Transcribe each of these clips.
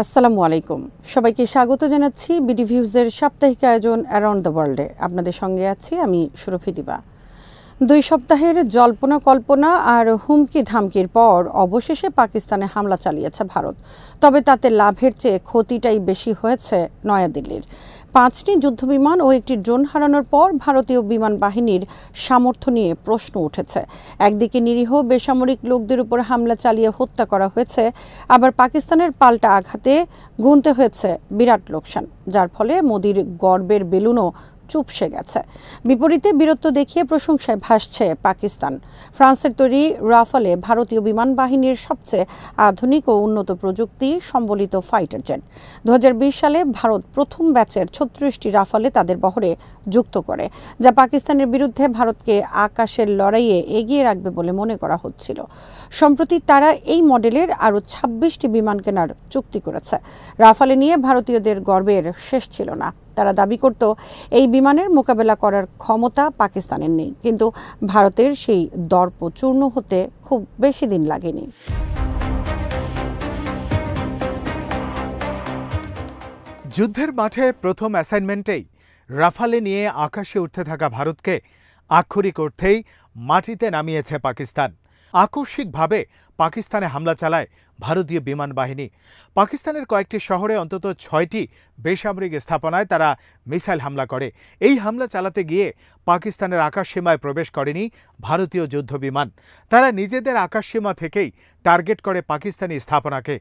আসসালামু আলাইকুম। সবাইকে স্বাগত জানাচ্ছি বিডি ভিউজের সাপ্তাহিক আয়োজন অ্যারাউন্ড দ্য ওয়ার্ল্ডে। আপনাদের সঙ্গে আছি আমি সুরভি দিবা। 2 সপ্তাহের জল্পনা কল্পনা আর হুমকি ধামকির পর অবশেষে পাকিস্তানে হামলা চালিয়েছে ভারত। তবে তাতে লাভের চেয়ে ক্ষতিটাই বেশি হয়েছে নয়াদিল্লির। 5টি যুদ্ধবিমান ও একটি ড্রোন হারানোর পর ভারতীয় বিমান বাহিনীর সামর্থ্য নিয়ে প্রশ্ন উঠেছে। একদিকে নিরীহ বেসামরিক লোকদের উপর হামলা চালিয়ে হত্যা করা হয়েছে, আবার পাকিস্তানের পাল্টা আঘাতে গুনতে হয়েছে বিরাট লোকসান, যার ফলে মোদির গর্বের বেলুনও চুপসে গেছে। বিপরীতে বীরত্ব দেখিয়ে প্রশংসায় ভাসছে পাকিস্তান। ফ্রান্সের তৈরি রাফালে ভারতীয় বিমান বাহিনীর সবচেয়ে আধুনিক ও উন্নত প্রযুক্তি সম্বলিত ফাইটার জেট। 2020 সালে ভারত প্রথম ব্যাচের 36টি রাফালে তাদের বহরে যুক্ত করে, যা পাকিস্তানের বিরুদ্ধে ভারতকে আকাশের লড়াইয়ে এগিয়ে রাখবে বলে মনে করা হচ্ছিল। সম্প্রতি তারা এই মডেলের আরও 26টি বিমান কেনার চুক্তি করেছে। রাফালে নিয়ে ভারতীয়দের গর্বের শেষ ছিল না। তারা দাবি করত এই বিমানের মোকাবেলা করার ক্ষমতা পাকিস্তানের নেই, কিন্তু ভারতের সেই দর্প চূর্ণ হতে খুব বেশি দিন লাগেনি। যুদ্ধের মাঠে প্রথম অ্যাসাইনমেন্টেই রাফালে নিয়ে আকাশে উঠতে থাকা ভারতকে আক্ষরিক অর্থেই মাটিতে নামিয়েছে পাকিস্তান। আকস্মিকভাবে পাকিস্তানে হামলা চালায় ভারতীয় বিমান বাহিনী। পাকিস্তানের কয়েকটি শহরে অন্তত 6টি বেসামরিক স্থাপনায় তারা মিসাইল হামলা করে। এই হামলা চালাতে গিয়ে পাকিস্তানের আকাশসীমায় প্রবেশ করেনি ভারতীয় যুদ্ধবিমান। তারা নিজেদের আকাশসীমা থেকেই টার্গেট করে পাকিস্তানি স্থাপনাকে।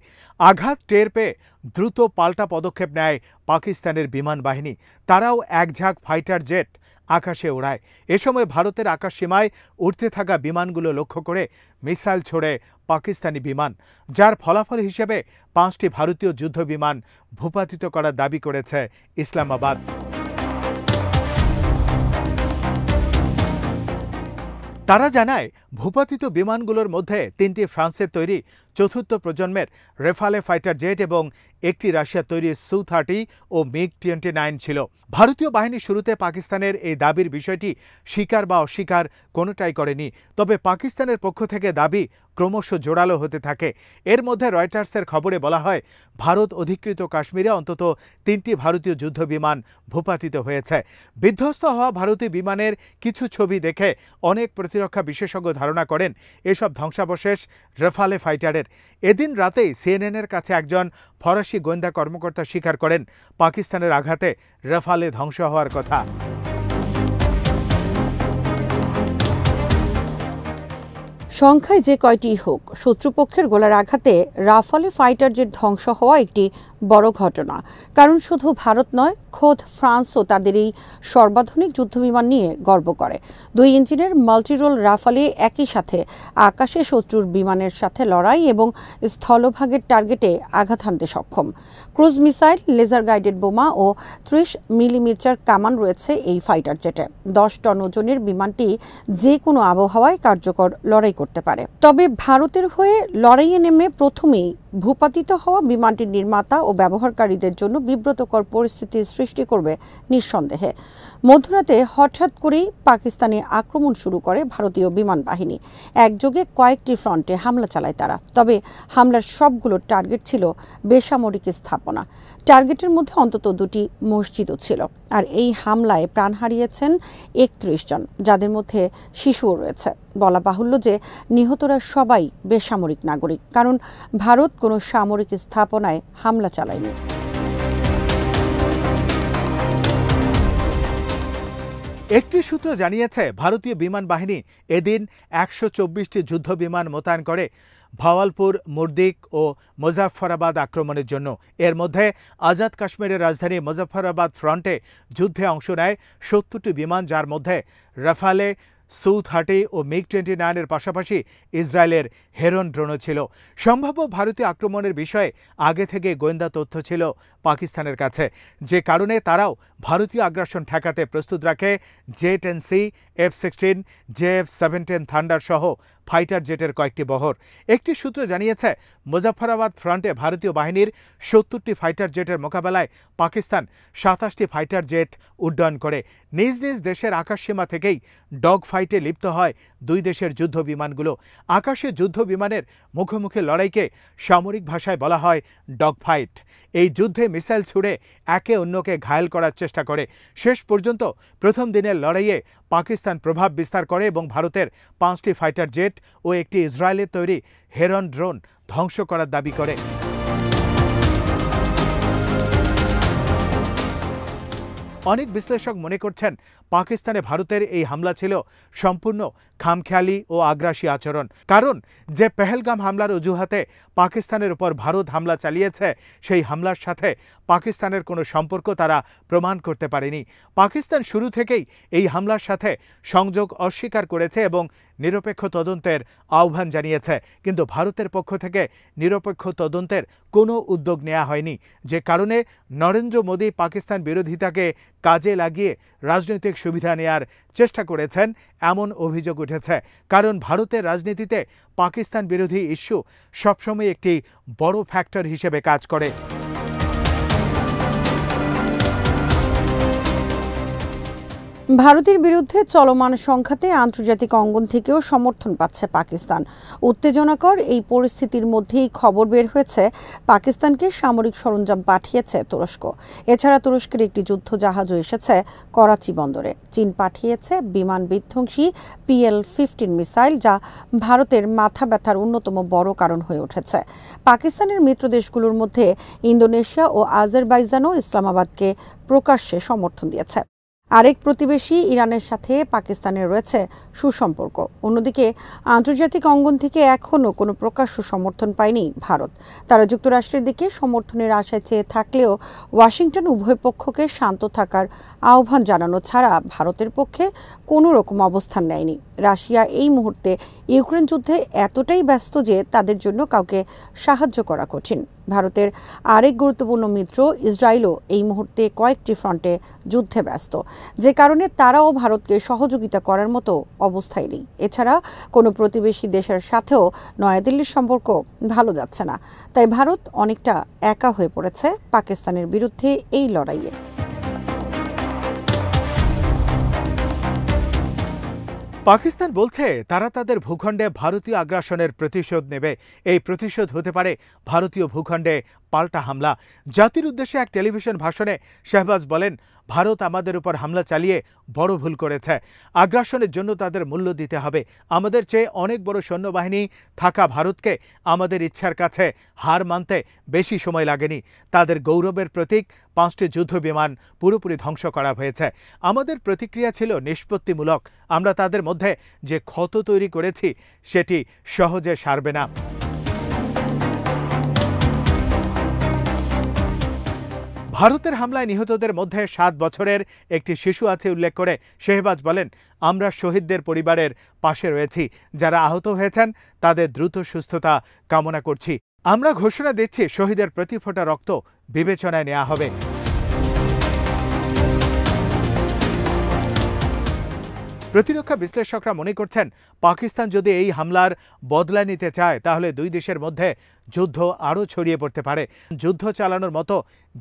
আঘাত টের পেয়ে দ্রুত পাল্টা পদক্ষেপ নেয় পাকিস্তানের বিমান বাহিনী। তারাও একঝাঁক ফাইটার জেট আকাশে ওড়ায়। এ সময় ভারতের আকাশসীমায় উঠতে থাকা বিমানগুলো লক্ষ্য করে মিসাইল ছোড়ে পাকিস্তানি বিমান, যার ফলাফল হিসেবে 5টি ভারতীয় যুদ্ধবিমান ভূপাতিত করার দাবি করেছে ইসলামাবাদ। তারা জানায়, ভূপাতিত বিমানগুলোর মধ্যে 3টি ফ্রান্সের তৈরি 4র্থ প্রজন্মের রেফালে ফাইটার জেট এবং একটি রাশিয়ার তৈরি সু-30 ও মিগ-29 ছিল। ভারতীয় বাহিনী শুরুতে পাকিস্তানের এই দাবির বিষয়টি স্বীকার বা অস্বীকার কোনোটাই করেনি। তবে পাকিস্তানের পক্ষ থেকে দাবি ক্রমশ জোরালো হতে থাকে। এর মধ্যে রয়টার্সের খবরে বলা হয়, ভারত অধিকৃত কাশ্মীরে অন্তত 3টি ভারতীয় যুদ্ধবিমান ভূপাতিত হয়েছে। বিধ্বস্ত হওয়া ভারতীয় বিমানের কিছু ছবি দেখে অনেক প্রতিরক্ষা বিশেষজ্ঞ ধারণা করেন এসব ধ্বংসাবশেষ রেফালে ফাইটারের। এদিন রাতেই সিএনএনের কাছে একজন ফরাসি গোয়েন্দা কর্মকর্তা স্বীকার করেন পাকিস্তানের আঘাতে রেফালে ধ্বংস হওয়ার কথা। সংখ্যায় যে কয়টি হোক, শত্রুপক্ষের গোলার আঘাতে রাফালে ফাইটার জেট ধ্বংস হওয়া একটি বড় ঘটনা। কারণ শুধু ভারত নয়, খোদ ফ্রান্সও তাদের এই সর্বাধুনিক যুদ্ধবিমান নিয়ে গর্ব করে। 2 ইঞ্জিনের মাল্টিরোল রাফালে একই সাথে আকাশে শত্রুর বিমানের সাথে লড়াই এবং স্থলভাগের টার্গেটে আঘাত হানতে সক্ষম। ক্রুজ মিসাইল, লেজার গাইডেড বোমা ও 30 মিলিমিটার কামান রয়েছে এই ফাইটার জেটে। 10 টন ওজনের বিমানটি যে কোনো আবহাওয়ায় কার্যকর লড়াই করতে পারে। তবে ভারতের হয়ে লড়াইয়ে নেমে প্রথমেই ভূপাতিত হওয়া বিমানটির নির্মাতা ও ব্যবহারকারীদের জন্য বিব্রতকর পরিস্থিতির সৃষ্টি করবে নিঃসন্দেহে। মধ্যরাতে হঠাৎ করেই পাকিস্তানে আক্রমণ শুরু করে ভারতীয় বিমান বাহিনী। একযোগে কয়েকটি ফ্রন্টে হামলা চালায় তারা। তবে হামলার সবগুলো টার্গেট ছিল বেসামরিক স্থাপনা। টার্গেটের মধ্যে অন্তত 2টি মসজিদও ছিল। আর এই হামলায় প্রাণ হারিয়েছেন 31 জন, যাদের মধ্যে শিশুও রয়েছে। বলা বাহুল্য যে নিহতরা সবাই বেসামরিক নাগরিক, কারণ ভারত কোনো সামরিক স্থাপনায় হামলা চালায়নি। একটি সূত্র জানিয়েছে, ভারতীয় বিমান বাহিনী এদিন 124টি যুদ্ধবিমান মোতায়েন করে ভাওয়ালপুর, মুর্দিক ও মুজাফফরাবাদ আক্রমণের জন্য। এর মধ্যে আজাদ কাশ্মীরের রাজধানী মুজাফফরাবাদ ফ্রন্টে যুদ্ধে অংশ নেয় 70টি বিমান, যার মধ্যে রাফালে, সু-30 ও মিগ-29 এর পাশাপাশি ইসরায়েলের হেরন ড্রোনও ছিল। সম্ভাব্য ভারতীয় আক্রমণের বিষয়ে আগে থেকে গোয়েন্দা তথ্য ছিল পাকিস্তানের কাছে, যে কারণে তারাও ভারতীয় আগ্রাসন ঠেকাতে প্রস্তুত রাখে জে-10C, F-16, JF-17 থান্ডার সহ ফাইটার জেটের কয়েকটি বহর। একটি সূত্র জানিয়েছে, মুজাফফরাবাদ ফ্রন্টে ভারতীয় বাহিনীর ৭০টি ফাইটার জেটের মোকাবেলায় পাকিস্তান ২৭টি ফাইটার জেট উড্ডয়ন করে। নিজ নিজ দেশের আকাশসীমা থেকেই ডগ ফাইটে লিপ্ত হয় দুই দেশের যুদ্ধ বিমানগুলো। আকাশে যুদ্ধ বিমানের মুখোমুখি লড়াইকে সামরিক ভাষায় বলা হয় ডগ ফাইট। এই যুদ্ধে মিসাইল ছুড়ে একে অন্যকে ঘায়েল করার চেষ্টা করে। শেষ পর্যন্ত প্রথম দিনের লড়াইয়ে পাকিস্তান প্রভাব বিস্তার করে এবং ভারতের ৫টি ফাইটার জেট ও একটি ইসরায়েলের তৈরি হেরন ড্রোন ধ্বংস করার দাবি করে। অনেক বিশ্লেষক মনে করছেন, পাকিস্তানে ভারতের এই হামলা ছিল সম্পূর্ণ খামখেয়ালি ও আগ্রাসী আচরণ। কারণ যে পেহেলগাম হামলার অজুহাতে পাকিস্তানের উপর ভারত হামলা চালিয়েছে, সেই হামলার সাথে পাকিস্তানের কোনো সম্পর্ক তারা প্রমাণ করতে পারেনি। পাকিস্তান শুরু থেকেই এই হামলার সাথে সংযোগ অস্বীকার করেছে এবং নিরপেক্ষ তদন্তের আহ্বান জানিয়েছে। কিন্তু ভারতের পক্ষ থেকে নিরপেক্ষ তদন্তের কোনো উদ্যোগ নেওয়া হয়নি, যে কারণে নরেন্দ্র মোদী পাকিস্তান বিরোধিতাকে কাজে লাগিয়ে রাজনৈতিক সুবিধা নেয়ার চেষ্টা করেছেন এমন অভিযোগ উঠেছে। কারণ ভারতের রাজনীতিতে পাকিস্তান বিরোধী ইস্যু সবসময় একটি বড় ফ্যাক্টর হিসেবে কাজ করে। ভারতের বিরুদ্ধে চলমান সংঘাতে আন্তর্জাতিক অঙ্গন থেকেও সমর্থন পাচ্ছে পাকিস্তান। উত্তেজনাকর এই পরিস্থিতির মধ্যেই খবর বের হয়েছে, পাকিস্তানকে সামরিক সরঞ্জাম পাঠিয়েছে তুরস্ক। এছাড়া তুরস্কের একটি যুদ্ধ জাহাজও এসেছে করাচি বন্দরে। চীন পাঠিয়েছে বিমান বিধ্বংসী PL-15 মিসাইল, যা ভারতের মাথা ব্যথার অন্যতম বড় কারণ হয়ে উঠেছে। পাকিস্তানের মিত্র দেশগুলোর মধ্যে ইন্দোনেশিয়া ও আজারবাইজানও ইসলামাবাদকে প্রকাশ্যে সমর্থন দিয়েছে। আরেক প্রতিবেশী ইরানের সাথে পাকিস্তানের রয়েছে সুসম্পর্ক। অন্যদিকে আন্তর্জাতিক অঙ্গন থেকে এখনও কোনো প্রকাশ্য সমর্থন পায়নি ভারত। তারা যুক্তরাষ্ট্রের দিকে সমর্থনের আশায় চেয়ে থাকলেও ওয়াশিংটন উভয় পক্ষকে শান্ত থাকার আহ্বান জানানো ছাড়া ভারতের পক্ষে কোনো রকম অবস্থান নেয়নি। রাশিয়া এই মুহূর্তে ইউক্রেন যুদ্ধে এতটাই ব্যস্ত যে তাদের জন্য কাউকে সাহায্য করা কঠিন। ভারতের আরেক গুরুত্বপূর্ণ মিত্র ইসরায়েলও এই মুহূর্তে কয়েকটি ফ্রন্টে যুদ্ধে ব্যস্ত, যে কারণে তারাও ভারতকে সহযোগিতা করার মতো অবস্থায় নেই। এছাড়া কোনো প্রতিবেশী দেশের সাথেও নয়াদিল্লির সম্পর্ক ভালো যাচ্ছে না। তাই ভারত অনেকটা একা হয়ে পড়েছে পাকিস্তানের বিরুদ্ধে এই লড়াইয়ে। পাকিস্তান বলছে তারা তাদের ভূখণ্ডে ভারতীয় আগ্রাসনের প্রতিশোধ নেবে। এই প্রতিশোধ হতে পারে ভারতীয় ভূখণ্ডে পাল্টা হামলা। জাতির উদ্দেশ্যে এক টেলিভিশন ভাষণে শাহবাজ বলেন, ভারত আমাদের উপর হামলা চালিয়ে বড় ভুল করেছে। আগ্রাসনের জন্য তাদের মূল্য দিতে হবে। আমাদের চেয়ে অনেক বড় সৈন্যবাহিনী থাকা ভারতকে আমাদের ইচ্ছার কাছে হার মানতে বেশি সময় লাগেনি। তাদের গৌরবের প্রতীক 5টি যুদ্ধ বিমান পুরোপুরি ধ্বংস করা হয়েছে। আমাদের প্রতিক্রিয়া ছিল নিষ্পত্তিমূলক। আমরা তাদের মধ্যে যে ক্ষত তৈরি করেছি সেটি সহজে সারবে না। ভারতের হামলায় নিহতদের মধ্যে 7 বছরের একটি শিশু আছে উল্লেখ করে শাহবাজ বলেন, আমরা শহীদদের পরিবারের পাশে রয়েছি। যারা আহত হয়েছেন তাদের দ্রুত সুস্থতা কামনা করছি। আমরা ঘোষণা দিচ্ছি, শহীদের প্রতি ফোঁটা রক্ত বিবেচনায় নেওয়া হবে। প্রতিরক্ষা বিশ্লেষকরা মনে করছেন, পাকিস্তান যদি এই হামলার বদলা নিতে চায় তাহলে দুই দেশের মধ্যে যুদ্ধ আরও ছড়িয়ে পড়তে পারে। যুদ্ধ চালানোর মতো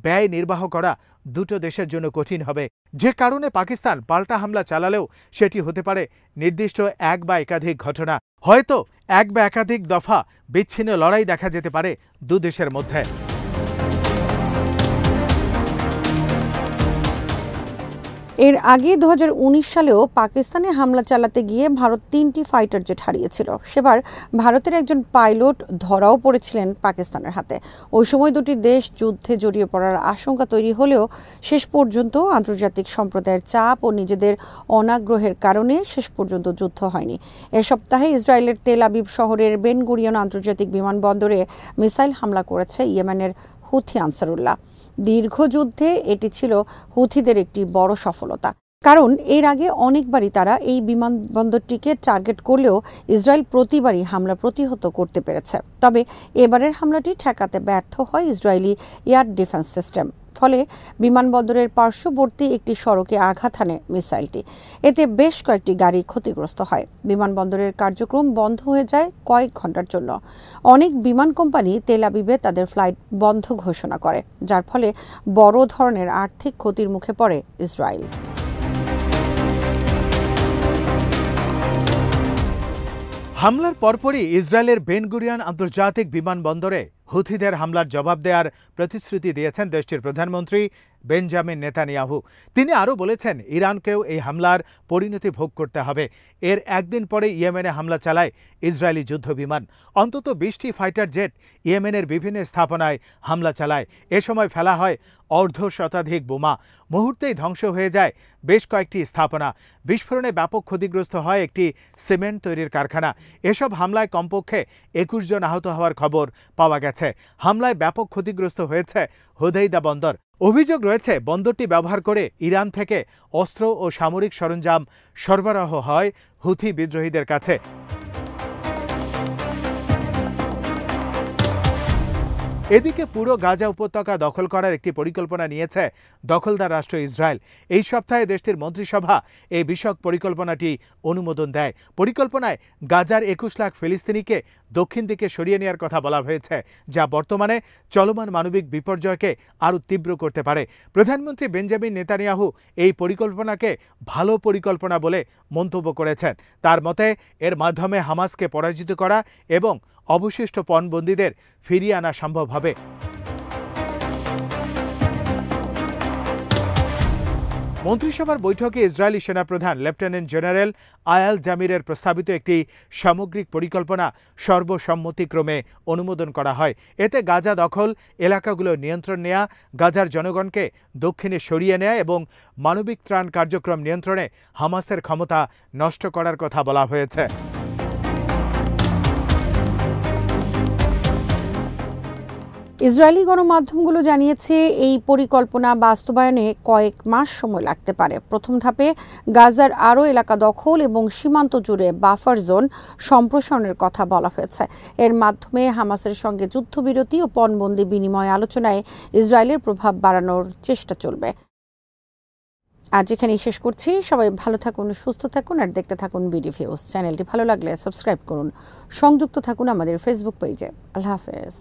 ব্যয় নির্বাহ করা দুটো দেশের জন্য কঠিন হবে। যে কারণে পাকিস্তান পাল্টা হামলা চালালেও সেটি হতে পারে নির্দিষ্ট এক বা একাধিক ঘটনা। হয়তো এক বা একাধিক দফা বিচ্ছিন্ন লড়াই দেখা যেতে পারে দু দেশের মধ্যে। এর আগে 2019 সালেও পাকিস্তানে হামলা চালাতে গিয়ে ভারত 3টি ফাইটার জেট হারিয়েছিল। সেবার ভারতের একজন পাইলট ধরাও পড়েছিলেন পাকিস্তানের হাতে। ওই সময় দুটি দেশ যুদ্ধে জড়িয়ে পড়ার আশঙ্কা তৈরি হলেও শেষ পর্যন্ত আন্তর্জাতিক সম্প্রদায়ের চাপ ও নিজেদের অনাগ্রহের কারণে শেষ পর্যন্ত যুদ্ধ হয়নি। এ সপ্তাহে ইসরায়েলের তেল আবিব শহরের বেন গুরিয়ন আন্তর্জাতিক বিমানবন্দরে মিসাইল হামলা করেছে ইয়েমেনের হুথি আনসারুল্লাহ। দীর্ঘ যুদ্ধে এটি ছিল হুথিদের একটি বড় সফলতা, কারণ এর আগে অনেকবারই তারা এই বিমানবন্দরটিকে টার্গেট করলেও ইসরায়েল প্রতিবারই হামলা প্রতিহত করতে পেরেছে। তবে এবারের হামলাটি ঠেকাতে ব্যর্থ হয় ইসরায়েলি এয়ার ডিফেন্স সিস্টেম। ফলে বিমানবন্দরের পার্শ্ববর্তী একটি সড়কে আঘাত হানে মিসাইলটি। এতে বেশ কয়েকটি গাড়ি ক্ষতিগ্রস্ত হয়। বিমানবন্দরের কার্যক্রম বন্ধ হয়ে যায় কয়েক ঘন্টার জন্য। অনেক বিমান কোম্পানি তেল আবিবে তাদের ফ্লাইট বন্ধ ঘোষণা করে, যার ফলে বড় ধরনের আর্থিক ক্ষতির মুখে পড়ে ইসরায়েল। হামলার পরপরই ইসরায়েলের বেন গুরিয়ন আন্তর্জাতিক বিমানবন্দরে হুথিদের হামলার জবাব দেওয়ার প্রতিশ্রুতি দিয়েছেন দেশটির প্রধানমন্ত্রী বেঞ্জামিন নেতানিয়াহু। তিনি আরও বলেছেন, ইরানকেও এই হামলার পরিণতি ভোগ করতে হবে। এর একদিন পরে ইয়েমেনে হামলা চালায় ইসরায়েলি যুদ্ধ বিমান। অন্তত 20টি ফাইটার জেট ইয়েমেনের বিভিন্ন স্থাপনায় হামলা চালায়। এ সময় ফেলা হয় অর্ধশতাধিক বোমা। মুহূর্তেই ধ্বংস হয়ে যায় বেশ কয়েকটি স্থাপনা। বিস্ফোরণে ব্যাপক ক্ষতিগ্রস্ত হয় একটি সিমেন্ট তৈরির কারখানা। এসব হামলায় কমপক্ষে 21 জন আহত হওয়ার খবর পাওয়া গেছে। হামলায় ব্যাপক ক্ষতিগ্রস্ত হয়েছে হোদেইদা বন্দর। অভিযোগ রয়েছে, বন্দরটি ব্যবহার করে ইরান থেকে অস্ত্র ও সামরিক সরঞ্জাম সরবরাহ হয় হুথি বিদ্রোহীদের কাছে। এদিকে পুরো গাজা উপত্যকা দখল করার একটি পরিকল্পনা নিয়েছে দখলদার রাষ্ট্র ইসরায়েল। এই সপ্তাহে দেশটির মন্ত্রিসভা এই বিষয়ক পরিকল্পনাটি অনুমোদন দেয়। পরিকল্পনায় গাজার 21 লাখ ফিলিস্তিনিকে দক্ষিণ দিকে সরিয়ে নেওয়ার কথা বলা হয়েছে, যা বর্তমানে চলমান মানবিক বিপর্যয়কে আরও তীব্র করতে পারে। প্রধানমন্ত্রী বেঞ্জামিন নেতানিয়াহু এই পরিকল্পনাকে ভালো পরিকল্পনা বলে মন্তব্য করেছেন। তার মতে, এর মাধ্যমে হামাসকে পরাজিত করা এবং অবশিষ্ট পণবন্দীদের ফিরিয়ে আনা সম্ভব হবে। মন্ত্রিসভার বৈঠকে ইসরায়েলি সেনাপ্রধান লেফটেন্যান্ট জেনারেল আয়াল জামিরের প্রস্তাবিত একটি সামগ্রিক পরিকল্পনা সর্বসম্মতিক্রমে অনুমোদন করা হয়। এতে গাজা দখল এলাকাগুলো নিয়ন্ত্রণ নেয়া, গাজার জনগণকে দক্ষিণে সরিয়ে নেয়া এবং মানবিক ত্রাণ কার্যক্রম নিয়ন্ত্রণে হামাসের ক্ষমতা নষ্ট করার কথা বলা হয়েছে। ইসরায়েলি গণমাধ্যমগুলো জানিয়েছে, এই পরিকল্পনা বাস্তবায়নে কয়েক মাস সময় লাগতে পারে। প্রথম ধাপে গাজার আরও এলাকা দখল এবং সীমান্ত জুড়ে বাফার জোন সম্প্রসারণের কথা বলা হয়েছে। এর মাধ্যমে হামাসের সঙ্গে যুদ্ধবিরতি ও পণবন্দি বিনিময় আলোচনায় ইসরায়েলের প্রভাব বাড়ানোর চেষ্টা চলবে। আজ এখানেই শেষ করছি। সবাই ভালো থাকুন, সুস্থ থাকুন আর দেখতে থাকুন বিডি ভিউজ। চ্যানেলটি ভালো লাগলে সাবস্ক্রাইব করুন। সংযুক্ত থাকুন আমাদের ফেসবুক পেজে। আল্লাহ হাফেজ।